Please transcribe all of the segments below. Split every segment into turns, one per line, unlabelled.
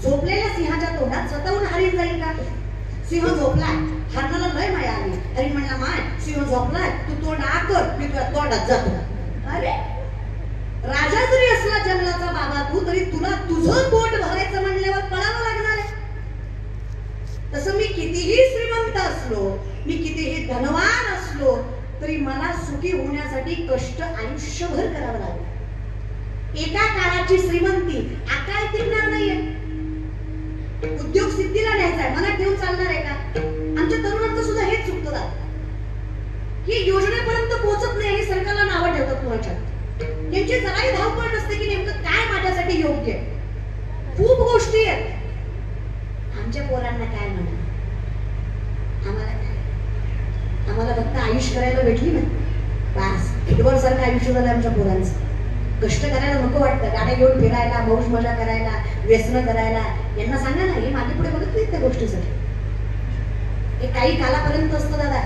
झोपलेल्या सिंहाच्या तोंडात स्वतःहून हरिण जाईल का? सिंह झोपलाय, हरणाला लय माया आली. हरिण म्हणला, माय सिंह झोपलाय, तू तोंड आग कर, मी तुझ्या तोंडात जातो. अरे राजा जरी असला जंगलाचा बाबा तू, तरी तुला तुझं पोट भरायचं म्हणल्यावर पळावं लागणार आहे. तसं मी कितीही श्रीमंत असलो, मी कितीही धनवान असलो, तरी मला सुखी होण्यासाठी कष्ट आयुष्यभर करावं लागेल. एका काळाची श्रीमंती अकाळ टिकणार नाहीये. उद्योग सिद्धीला न्यायचा आहे, मनात ठेवून चालणार आहे का? आमच्या तरुणांचं सुद्धा हेच चुकतं दादा. ही योजनेपर्यंत पोहोचत नाही हे सरकारला नावं ठेवतात कुणाच्या. यांची जराही धावपळ नसते की नेमकं काय माझ्यासाठी योग्य आहे. खूप गोष्टी आहेत. आमच्या पोरांना काय म्हणा, आम्हाला काय, आम्हाला फक्त आयुष्य करायला भेटली ना बस. फुटबॉल सारखं आयुष्य झालं आमच्या पोरांचं. कष्ट करायला नको वाटतं, गाड्या घेऊन फिरायला, मौज मजा करायला, व्यसन करायला. यांना सांगा ना, हे मागे पुढे बघत नाहीत त्या गोष्टीसाठी. हे काही कालापर्यंत असतं दादा.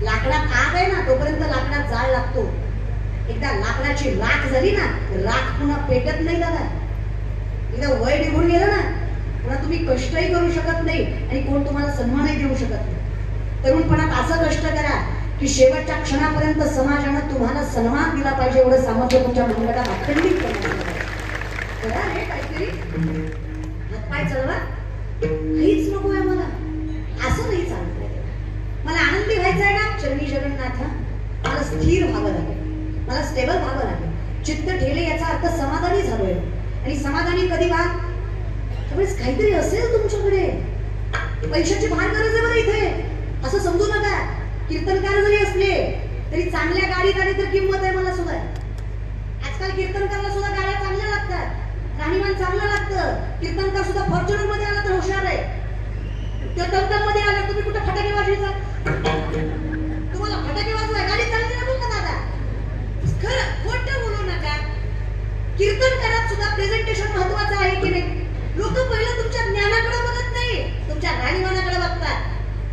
लाकडात आग आहे ना, तोपर्यंत लाकडात जाळ लागतो. एकदा लाकडाची राख झाली ना, राख पुन्हा पेटत नाही दादा. एकदा वय निघून गेलं ना, पुन्हा तुम्ही कष्टही करू शकत नाही आणि कोण तुम्हाला सन्मानही देऊ शकत नाही. तरुणपणात असं कष्ट करा की शेवटच्या क्षणापर्यंत समाजानं तुम्हाला सन्मान दिला पाहिजे, एवढं सामर्थ्य तुमच्या मनगटात अखंडित करा. हे काहीतरी हातपाय चढवा, काहीच नको आहे मला, असं नाही चालत. मला आनंदी व्हायचं आहे ना, चरणी जगन्नाथ, मला स्थिर व्हावं लागेल, मला स्टेबल व्हावं लागेल. चित्त ठेले याचा अर्थ समाधानी झालोय. आणि समाधानी कधी व्हा, त्यावेळेस काहीतरी असेल तुमच्याकडे. पैशाची फार गरज आहे बरं इथे, असं समजू नका. कीर्तनकार जरी असले तरी चांगल्या गाडीत आली तर किंमत आहे मला सुद्धा. आजकाल कीर्तनकारला सुद्धा गाड्या चांगल्या लागतात, राहणीमान चांगलं लागतं. कीर्तनकार सुद्धा फॉर्च्युनर मध्ये आला तर हुशार आहे. किंवा टमटम मध्ये आला, तुम्ही कुठे फटाके वाजवायचा? तुम्हाला फटाके वाजवाय गाडी चालली ना बोलता दादा. खरं खोटं बोलू नका. कीर्तनकारात सुद्धा प्रेझेंटेशन महत्वाचं आहे की नाही? लोक पहिलं तुमच्या ज्ञानाकडे बघत नाही, तुमच्या राहणीमानाकडे बघतात.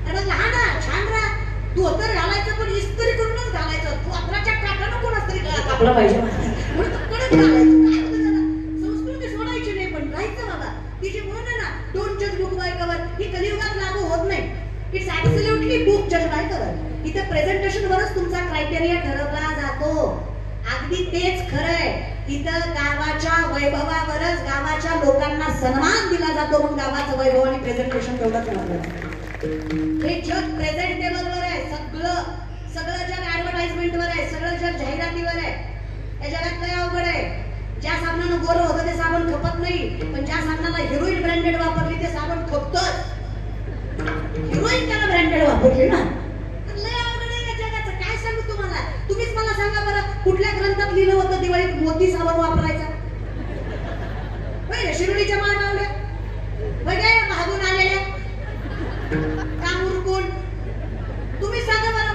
अरे लहान छान राहा, धोतर घालायचं पण इस्त्री करूनच घालायचं. धोतराच्या काठानं कोणाच तरी गळा कापला पाहिजे म्हणून कडक घालायचं. काय होतं जरा संस्कृती सोडायची नाही, पण राहायचं बाबा. ती जी म्हण आहे ना, डोंट जज बुक बाय कव्हर, ही कलियुगात लागू होत नाही. इट्स ऍब्सोल्युटली बुक जज बाय कव्हर. इथे प्रेझेंटेशन वरच तुमचा क्रायटेरिया ठरवला जातो. अगदी तेच खरंय. इथं गावाच्या वैभवावरच गावाच्या लोकांना सन्मान दिला जातो. मग गावाचं वैभव आणि प्रेझेंटेशन तेवढंच महत्त्वाचं. हे जग प्रेझेंटेबल वर आहे. सगळं जग ऍडव्हर्टाइजमेंट वर आहे, सगळं जग जाहिरातीवर आहे. या जगात लय अवघड आहे. ज्या साबणानं गोरं होतं ते साबण खपत नाही, पण ज्या साबणाला हिरोईन ब्रँडेड वापरली ते साबण खपतच. हिरोईन त्याला ब्रँडेड वापरली ना. लय अवघड आहे या जगाचं. काय सांगू तुम्हाला? तुम्हीच मला सांगा बरं, कुठल्या ग्रंथात लिहिलं होतं दिवाळीत मोती साबण वापरायचा? शिरोडीच्या माळ लावल्या बघा, मागून आलेल्या कामुरकून. तुम्ही सांगा बरं,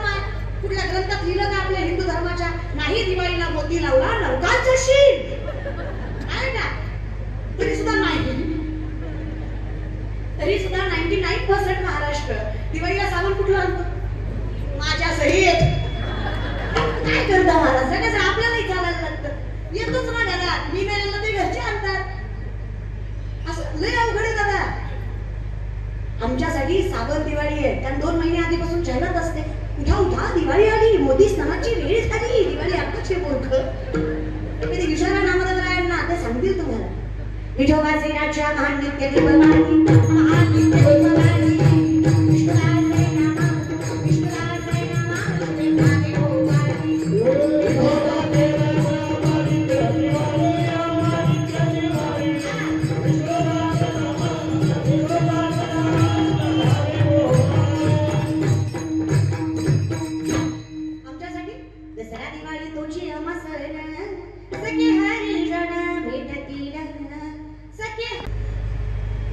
कुठल्या ग्रंथात लिहिलं का आपल्या हिंदू धर्माच्या? नाही, दिवाळीला मोती लावला नरकाचं शील आहे ना. तरी सुद्धा नाही, तरी सुद्धा 99% महाराष्ट्र दिवाळीला साबण कुठला आणतो? माझ्या सहित. काय करता महाराज? कसं आपल्यालाही चालायला लागतं. येतोच ना घरात, मी नाही आणलं तरी घरचे आणतात. असं लय अवघड आहे दादा. आमच्यासाठी साबण दिवाळी आहे, त्या 2 महिने आधीपासून जाहिरात असते. उठा उठा, दिवाळी आली, मोदी स्नानाची वेळ झाली. दिवाळी आताच मूर्ख. कधी विचारा नामदेवरायांना, ते सांगतील तुम्हाला. विठोबाचे राजा महान नित्य देववाणी, महान नित्य देववाणी.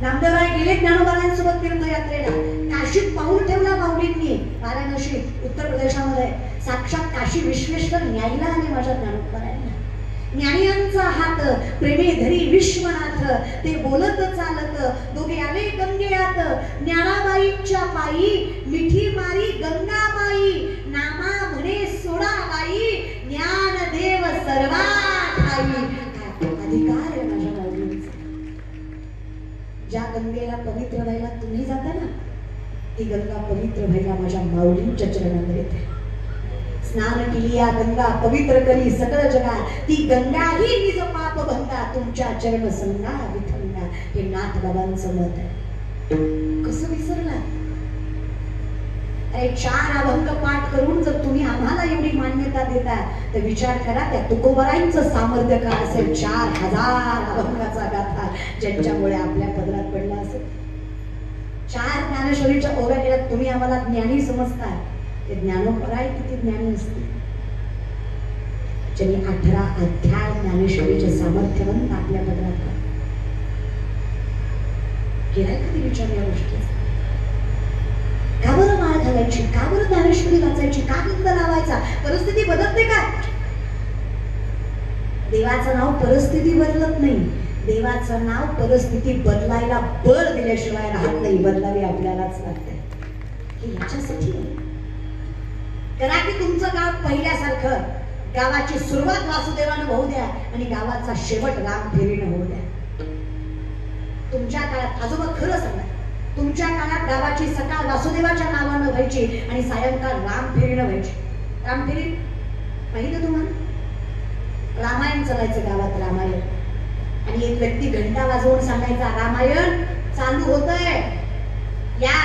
नामदेवराय गेले ज्ञानोबांसोबत तीर्थयात्रेला. काशीत पाऊल ठेवला माऊलींनी. वाराणसी उत्तर प्रदेशामध्ये साक्षात काशी विश्वेश्वर न्यायला आले माझ्या ज्ञानोबांना. ज्ञानियांचा हात प्रेमे धरी विश्वनाथ, ते बोलत चालत दोघे आले गंगेयात. ज्ञानाबाईच्या पायी मिठी मारी गंगाबाई, नामा म्हणे सोडाबाई, ज्ञानदेव सर्वा ठाई. अधिकार आहे माझ्या माऊलींचा. ज्या गंगेला पवित्र व्हायला तुम्ही जाता ना, ती गंगा पवित्र व्हायला माझ्या माऊलींच्या चरणांमध्ये येते. स्नान केली या गंगा पवित्र करी सकळ जगा, ती गंगा ही निज पाप भंगा, तुमच्या चरण संगा विठंगा. हे नाथ बाबांचं मत आहे. कसं विसरला? अरे 4 अभंग पाठ करून जर तुम्ही आम्हाला एवढी मान्यता देता तर विचार करा त्या तुकोबरायांचं सामर्थ्य काय असेल. 4000 अभंगाचा गाथा ज्यांच्यामुळे आपल्या पदरात पडला असेल. 4 ज्ञानेश्वरीच्या ओव्या केल्यात. तुम्ही आम्हाला ज्ञानी समजता, ते ज्ञानोपराय किती ज्ञानी असते. ज्यांनी 18 अध्याय ज्ञानेश्वरीचे सामर्थ्यवंत आपल्या पदरात केलाय. कधी विचार या गोष्टीचा? का बरं माळ घालायची? का बरं ज्ञानेश्वरी वाचायची? का गंध लावायचा? परिस्थिती बदलते का? देवाचं नाव परिस्थिती बदलत नाही. देवाचं नाव परिस्थिती बदलायला बळ दिल्याशिवाय राहत नाही. बदलावी आपल्यालाच लागते. हे याच्यासाठी करा की तुमचं गाव पहिल्यासारखं. गावाची सुरुवात वासुदेवानं होऊ द्या आणि गावाचा शेवट राम फेरीनं होऊ द्या. तुमच्या काळात आजोबा खरं सांगा, तुमच्या काळात गावाची सकाळ वासुदेवाच्या नावानं व्हायची आणि सायंकाळ राम फेरीनं व्हायची. राम फेरी माहिती आहे तुम्हाला? रामायण चालायचं गावात. रामायण आणि एक व्यक्ती घंटा वाजवून सांगायचा रामायण चालू होतंय. या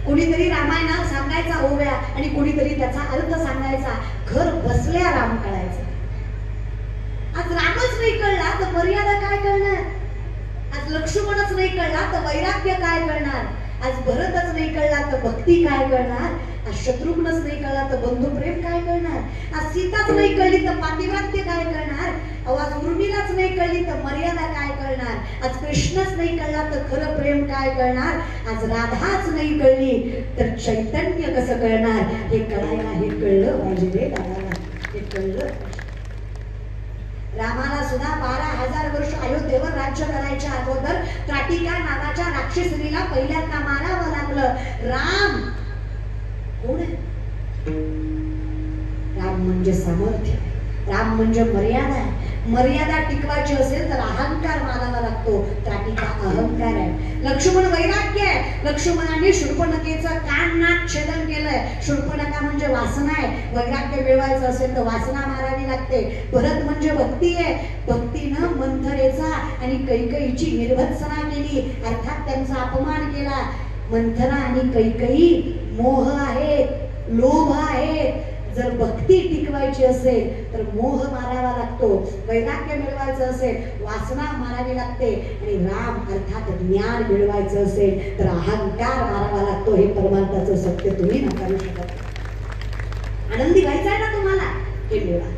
कोणीतरी रामायण सांगायचा ओव्या आणि कोणीतरी त्याचा अर्थ सांगायचा. घर बसल्या राम कळायचं. आज रामच नाही कळला तर मर्यादा काय कळणार? आज लक्ष्मणच नाही कळला तर वैराग्य काय कळणार? आज भरतच नाही कळला तर भक्ती काय कळणार? आज शत्रुघ्नच नाही कळला तर बंधुप्रेम काय कळणार? आज सीताच नाही कळली तर पातिव्रत्य काय कळणार? आज उर्मिलाच नाही कळली तर मर्यादा काय कळणार? आज कृष्णच नाही कळला तर खरं प्रेम काय कळणार? आज राधाच नाही कळली तर चैतन्य कसं कळणार? हे कळायला हे कळलं पाहिजे रे दादाला. हे कळलं. रामाला सुद्धा 12,000 वर्ष अयोध्येवर राज्य करायच्या अगोदर त्राटिका नावाच्या राक्षसीला पहिल्यांदा मारावं लागलं. राम कोण आहे? राम म्हणजे सामर्थ्य. राम म्हणजे मर्यादा आहे. मर्यादा टिकवायची असेल तर अहंकार मानावा लागतो. त्राटिका अहंकार आहे. लक्ष्मण वैराग्य आहे. लक्ष्मणाने शूर्पणखेचं कान नाक छेदन केलंय. शूर्पणखा म्हणजे वासना आहे. वैराग्य मिळवायचं असेल तर वासना मारावी लागते. भरत म्हणजे भक्ती आहे. भक्तीनं मंथरेचा आणि कैकेयीची निर्भत्सना केली, अर्थात त्यांचा अपमान केला. मंथरा आणि कैकेयी मोह आहेत, लोभ आहेत. जर भक्ती टिकवायची असेल तर मोह मारावा लागतो. वैराग्य मिळवायचं असेल वासना मारावी लागते. आणि राम अर्थात ज्ञान मिळवायचं असेल तर अहंकार मारावा लागतो. हे परमार्थाचं सत्य तुम्ही नाकारू शकत. आनंदी व्हायचंय ना तुम्हाला? हे मिळवा.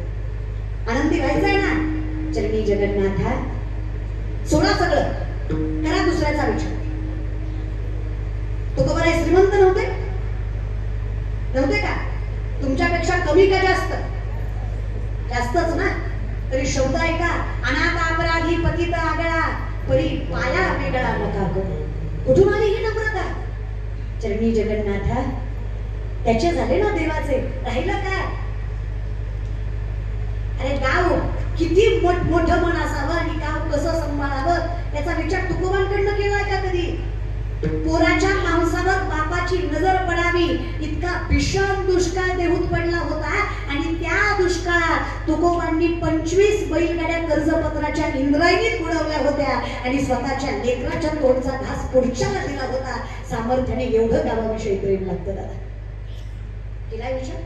आनंदी व्हायचंय ना? चरणी जगन्नाथा सोडा सगळं, करा दुसऱ्याचा विचार. तुकोबराय श्रीमंत नव्हते? नव्हते का? तुमच्यापेक्षा कमी का जास्त? जास्तच ना. तरी शब्द ऐका, अनाथ अपराधी पतित आगळा, परी पाया वेगळा नका करू. कुठून आली ही नम्रता? चरणी जगन्नाथा त्याचे झाले ना देवाचे, राहिलं काय? अरे गाव किती मोठं मन असावं आणि गाव कसं सांभाळावं याचा विचार तुकोबांकडनं केलाय का कधी? पोराच्या मांसावर बापाची नजर पडावी इतका भीषण दुष्काळ देहूत पडला होता. आणि त्या दुष्काळात तुकोबांनी 25 बैलगाड्या कर्जपत्राच्या इंद्रायणीत उडवल्या होत्या आणि स्वतःच्या लेकराच्या तोंडचा घास पुढच्याला दिला होता. सामर्थ्याने एवढं गावाविषयी प्रेम लागतं दादा. केलाय विचार?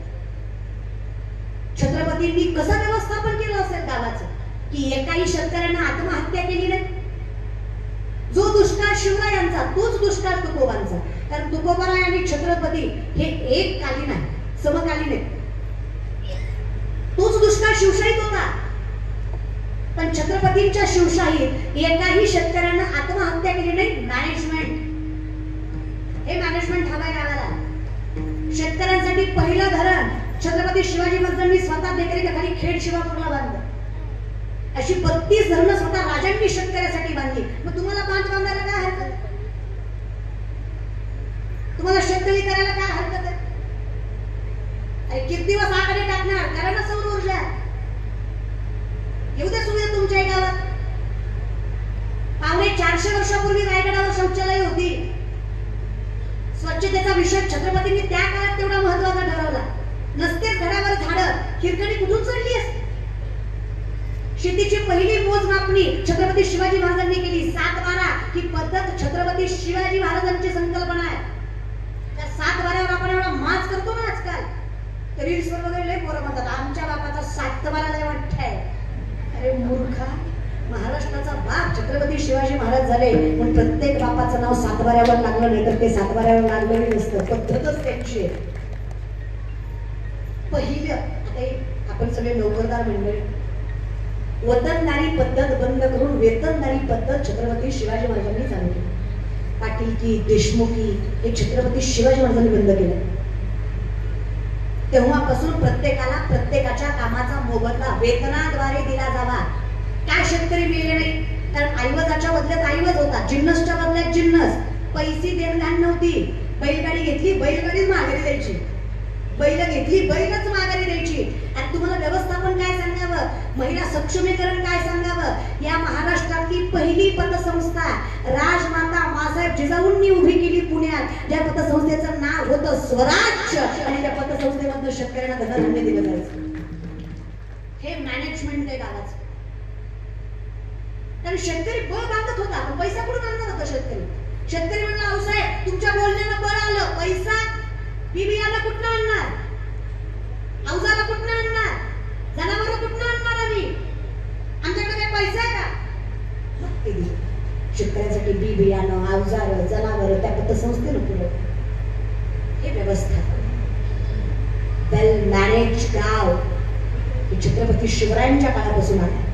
छत्रपतींनी कसं व्यवस्थापन केलं असेल गावाचं की एकाही शेतकऱ्यांना आत्महत्या केली नाही. जो दुष्काळ शिवरायांचा तोच दुष्काळ तुकोबांचा. कारण तुकोबराय आणि छत्रपती हे एक कालीन आहे, समकालीन आहे. तोच दुष्काळ शिवशाहीत होता. पण छत्रपतींच्या शिवशाहीत एकाही शेतकऱ्यांना आत्महत्या केली नाही. मॅनेजमेंट, हे मॅनेजमेंट हवाय गावाला. शेतकऱ्यांसाठी पहिलं धरण छत्रपती शिवाजी महाराजांनी स्वतः देखरेखीखाली खेड शिवापूरला बांधलं. अशी 32 धरणं स्वतः राजांनी शेतकऱ्यासाठी बांधली. मग तुम्हाला बांधायला काय हरकत? तुम्हाला शेतकरी करायला काय हरकत आहे? अरे किती दिवस आकडे टाकणार? करा ना सौर ऊर्जा. येऊ द्या सुविधा तुमच्या गावात. 450 वर्षापूर्वी रायगड स्वच्छतेचा विषय छत्रपतींनी त्या काळात तेवढा महत्वाचा ठरवला. नसतेच घरावर झाडं, हिरकणी कुठून चढली असते. शेतीची पहिली मोजमापणी छत्रपती शिवाजी महाराजांनी केली. 7-12 ही पद्धत छत्रपती शिवाजी महाराजांची संकल्पना आहे. त्या 7-12वर आपण एवढा माज करतो ना आजकाल. रील्सवर वगैरे लय पोरं म्हणतात आमच्या बापाचा 7-12 लय वाटतंय. अरे मूर्खा, महाराष्ट्राचा बाप छत्रपती शिवाजी महाराज झाले पण प्रत्येक बापाचं नाव 7-12वर लागलं नाही तर ते 7-12वर लागलेलं नसतं. पद्धतच त्यांची आहे. पहिलं आता आपण सगळे नोकरदार मंडळी, वतनदारी पद्धत बंद करून वेतनदारी पद्धत छत्रपती शिवाजी महाराजांनी चालू केली. पाटीलकी, देशमुखी हे छत्रपती शिवाजी महाराजांनी बंद केलं. तेव्हापासून प्रत्येकाला प्रत्येकाच्या कामाचा मोबदला वेतनाद्वारे दिला जावा. काय शेतकरी मिळले नाही? कारण ऐवजाच्या बदल्यात ऐवज होता, जिन्नसच्या बदल्यात जिन्नस. पैसे देणघाण नव्हती. बैलगाडी घेतली, बैलगाडीच माघारी द्यायची. बैल घेतली, बैलच माघारी द्यायची. आणि तुम्हाला व्यवस्थापन काय सांगावं, महिला सक्षमीकरण काय सांगावं. या महाराष्ट्रातली पहिली पतसंस्था राजमाता मासाहेब जिजाऊंनी उभी केली पुण्यात. ज्या पतसंस्थेचं नाव होतं स्वराज्य आणि त्या पतसंस्थेमधून शेतकऱ्यांना धनधान्य दिलं जायचं. हे मॅनेजमेंट आहे गावाचं. कारण शेतकरी बळ बांधत होता पण पैसा कुठून आणणार होता शेतकरी? शेतकरी म्हणला औसाहेब तुमच्या बोलण्यानं बळ आलं, पैसा बिबियाला कुठनं आणणार, अवजाला कुठनं आणणार, जनावरं कुठनं आणणार आम्ही? आमच्याकडे काय पैसा आहे का? मग ते दिलं शेतकऱ्यांसाठी बी बियाणं, अवजार, जनावरं त्या पतसंस्थेनं पुरवलं. हे व्यवस्थापन, वेल मॅनेज गाव हे छत्रपती शिवरायांच्या काळापासून आहे.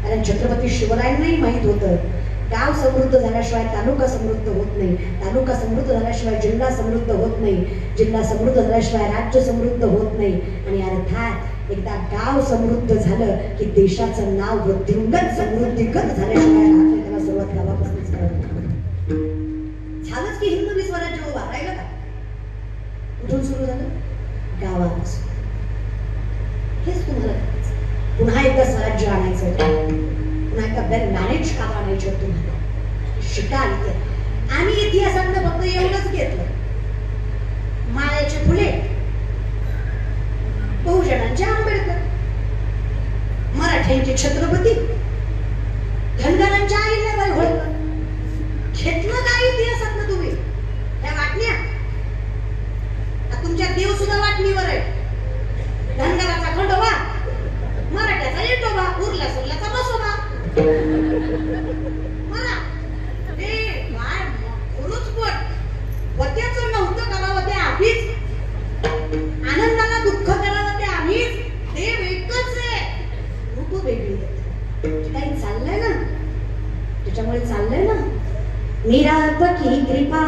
कारण छत्रपती शिवरायांनाही माहित होतं गाव समृद्ध झाल्याशिवाय तालुका समृद्ध होत नाही, तालुका समृद्ध झाल्याशिवाय जिल्हा समृद्ध होत नाही, जिल्हा समृद्ध झाल्याशिवाय राज्य समृद्ध होत नाही. आणि अर्थात एकदा गाव समृद्ध झालं की देशाचं नाव वृद्धिंगत समृद्धीगत झाल्याशिवाय राहत नाही. त्याला सुरुवात गावापासूनच करावी. झालंच की हिंदवी स्वराज्य उभा राहिलं का? कुठून सुरू झालं? गावापासून. हेच तुम्हाला पुन्हा एकदा स्वराज्य आणायचं, पुन्हा एकदा वेल मॅनेज काम आणायचं तुम्हाला. शिकाल तर आम्ही इतिहासातलं फक्त एवढंच घेतलं, मायाचे फुले, बहुजनांचे आंबेडकर, मराठ्यांचे छत्रपती, धनगरांच्या अहिल्याबाई होळकर. घेतलं काय इतिहासातलं तुम्ही? त्या वाटण्या तुमच्या देव सुद्धा वाटणीवर आहे. धनगराचा खंडोबा, मराठ्याचा येटोबा, उरला सुरलाचा बसोबा. मला ते काय खरंच पण वत्याचं नव्हतं करावं ते आम्हीच, आनंदाला दुःख करावं ते आम्हीच. देव एकच आहे, रूप वेगळी आहेत. काही चाललंय ना, त्याच्यामुळे चाललंय ना निरापकी कृपा